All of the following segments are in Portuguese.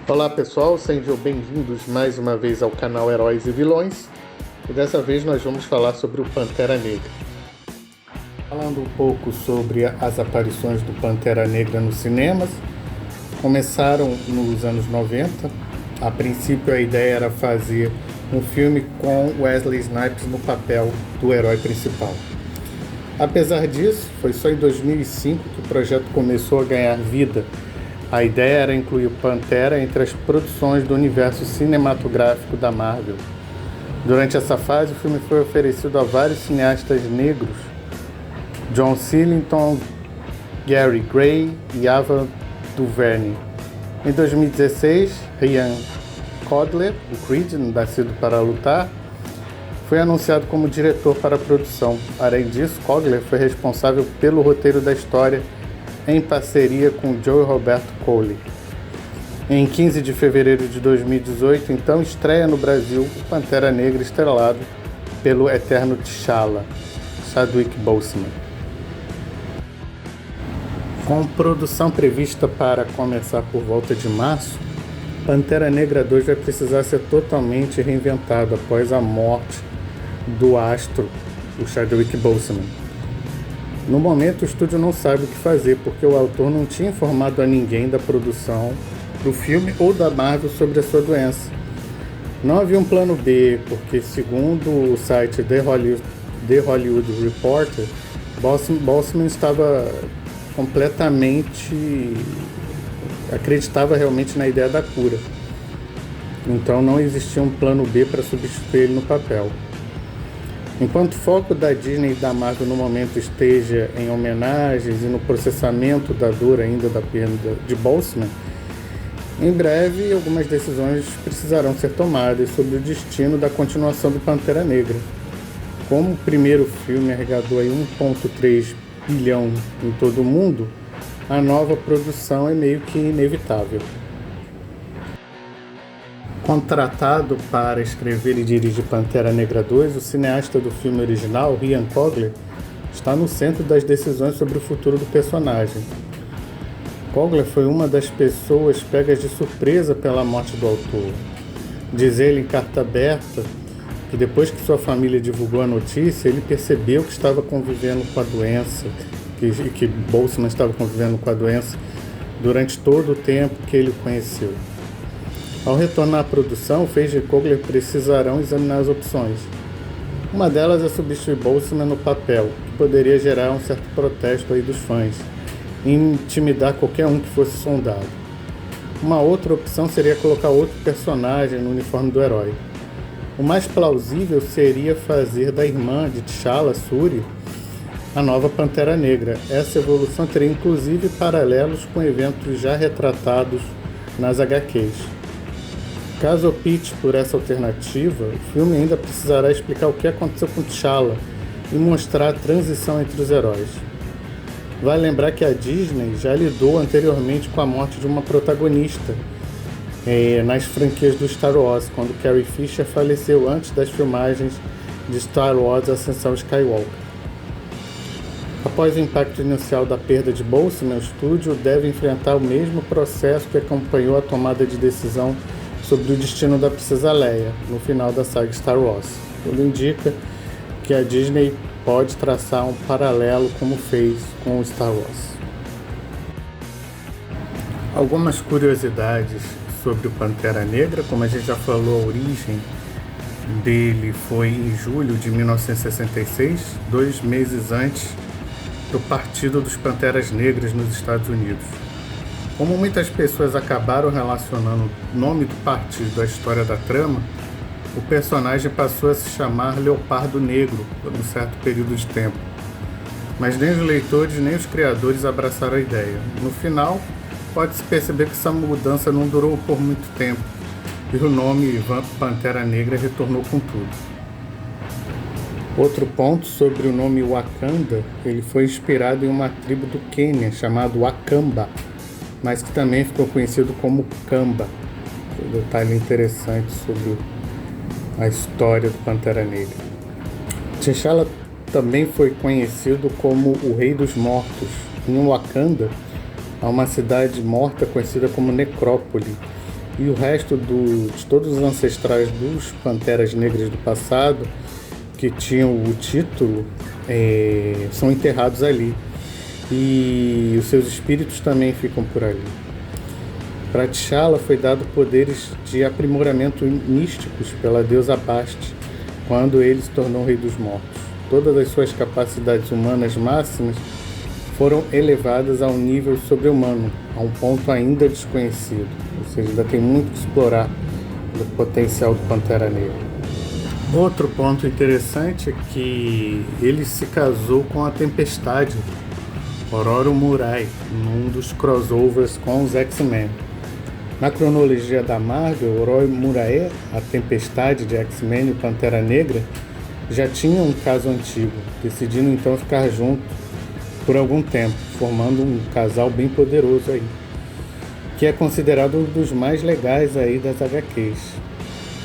Olá pessoal, sejam bem-vindos mais uma vez ao canal Heróis e Vilões, e dessa vez nós vamos falar sobre o Pantera Negra. Falando um pouco sobre as aparições do Pantera Negra nos cinemas, começaram nos anos 90. A princípio a ideia era fazer um filme com Wesley Snipes no papel do herói principal. Apesar disso, foi só em 2005 que o projeto começou a ganhar vida. A ideia era incluir o Pantera entre as produções do universo cinematográfico da Marvel. Durante essa fase, o filme foi oferecido a vários cineastas negros: John Sillington, Gary Gray e Ava DuVernay. Em 2016, Ryan Coogler, o Creed, Nascido para Lutar, foi anunciado como diretor para a produção. Além disso, Coogler foi responsável pelo roteiro da história em parceria com Joe Roberto Cowley. Em 15 de fevereiro de 2018, então, estreia no Brasil o Pantera Negra, estrelado pelo eterno T'Challa, Chadwick Boseman. Com produção prevista para começar por volta de março, Pantera Negra 2 vai precisar ser totalmente reinventado após a morte do astro, o Chadwick Boseman. No momento, o estúdio não sabe o que fazer, porque o autor não tinha informado a ninguém da produção do filme ou da Marvel sobre a sua doença. Não havia um plano B, porque, segundo o site The Hollywood Reporter, Boseman estava acreditava realmente na ideia da cura. Então não existia um plano B para substituir ele no papel. Enquanto o foco da Disney e da Marvel no momento esteja em homenagens e no processamento da dor ainda da perda de Boseman, em breve algumas decisões precisarão ser tomadas sobre o destino da continuação do Pantera Negra. Como o primeiro filme arrecadou aí 1,3 bilhão em todo o mundo, a nova produção é meio que inevitável. Contratado para escrever e dirigir Pantera Negra 2, o cineasta do filme original, Ryan Coogler, está no centro das decisões sobre o futuro do personagem. Coogler foi uma das pessoas pegas de surpresa pela morte do autor. Diz ele em carta aberta que depois que sua família divulgou a notícia, ele percebeu que estava convivendo com a doença, que Boseman estava convivendo com a doença durante todo o tempo que ele o conheceu. Ao retornar à produção, Feige e Coogler precisarão examinar as opções. Uma delas é substituir Boseman no papel, que poderia gerar um certo protesto aí dos fãs, e intimidar qualquer um que fosse sondado. Uma outra opção seria colocar outro personagem no uniforme do herói. O mais plausível seria fazer da irmã de T'Challa, Shuri, a nova Pantera Negra. Essa evolução teria inclusive paralelos com eventos já retratados nas HQs. Caso opte por essa alternativa, o filme ainda precisará explicar o que aconteceu com T'Challa e mostrar a transição entre os heróis. Vale lembrar que a Disney já lidou anteriormente com a morte de uma protagonista nas franquias do Star Wars, quando Carrie Fisher faleceu antes das filmagens de Star Wars Ascensão Skywalker. Após o impacto inicial da perda de Boseman, o estúdio deve enfrentar o mesmo processo que acompanhou a tomada de decisão sobre o destino da princesa Leia no final da saga Star Wars. Tudo indica que a Disney pode traçar um paralelo como fez com o Star Wars. Algumas curiosidades sobre o Pantera Negra: como a gente já falou, a origem dele foi em julho de 1966, 2 meses antes do Partido dos Panteras Negras nos Estados Unidos. Como muitas pessoas acabaram relacionando o nome do partido à história da trama, o personagem passou a se chamar Leopardo Negro por um certo período de tempo. Mas nem os leitores nem os criadores abraçaram a ideia. No final, pode-se perceber que essa mudança não durou por muito tempo, e o nome Pantera Negra retornou com tudo. Outro ponto sobre o nome Wakanda: ele foi inspirado em uma tribo do Quênia chamada Wakamba, mas que também ficou conhecido como Kamba. Um detalhe interessante sobre a história do Pantera Negra. T'Challa também foi conhecido como o Rei dos Mortos. Em Wakanda, há uma cidade morta conhecida como Necrópole, e o resto de todos os ancestrais dos Panteras Negras do passado, que tinham o título, são enterrados ali. E os seus espíritos também ficam por ali. Para T'Challa foi dado poderes de aprimoramento místicos pela deusa Bast, quando ele se tornou Rei dos Mortos. Todas as suas capacidades humanas máximas foram elevadas a um nível sobre-humano, a um ponto ainda desconhecido. Ou seja, ainda tem muito que explorar do potencial do Pantera Negra. Outro ponto interessante é que ele se casou com a Tempestade, Ororo Murai, num dos crossovers com os X-Men. Na cronologia da Marvel, Ororo Murai, a Tempestade de X-Men e o Pantera Negra já tinham um caso antigo, decidindo então ficar juntos por algum tempo, formando um casal bem poderoso aí, que é considerado um dos mais legais aí das HQs.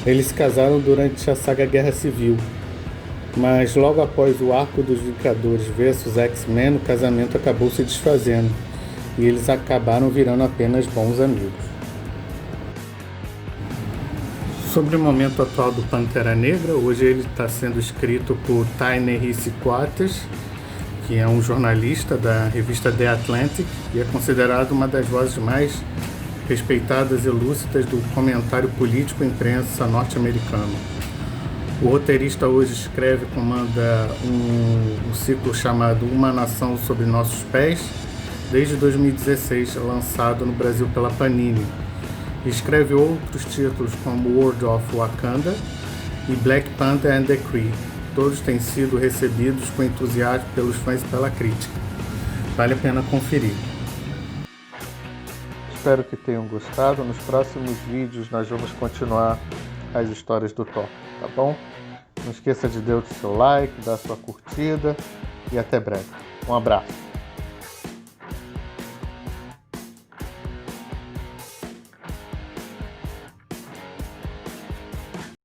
Eles se casaram durante a saga Guerra Civil, mas logo após o arco dos Vingadores vs X-Men, o casamento acabou se desfazendo e eles acabaram virando apenas bons amigos. Sobre o momento atual do Pantera Negra, hoje ele está sendo escrito por Ta-Nehisi Coates, que é um jornalista da revista The Atlantic e é considerado uma das vozes mais respeitadas e lúcidas do comentário político e imprensa norte-americano. O roteirista hoje escreve e comanda um ciclo chamado Uma Nação Sob Nossos Pés, desde 2016, lançado no Brasil pela Panini. Escreve outros títulos como World of Wakanda e Black Panther and the Kree. Todos têm sido recebidos com entusiasmo pelos fãs e pela crítica. Vale a pena conferir. Espero que tenham gostado. Nos próximos vídeos nós vamos continuar as histórias do Thor, tá bom? Não esqueça de dar o seu like, dar sua curtida e até breve. Um abraço.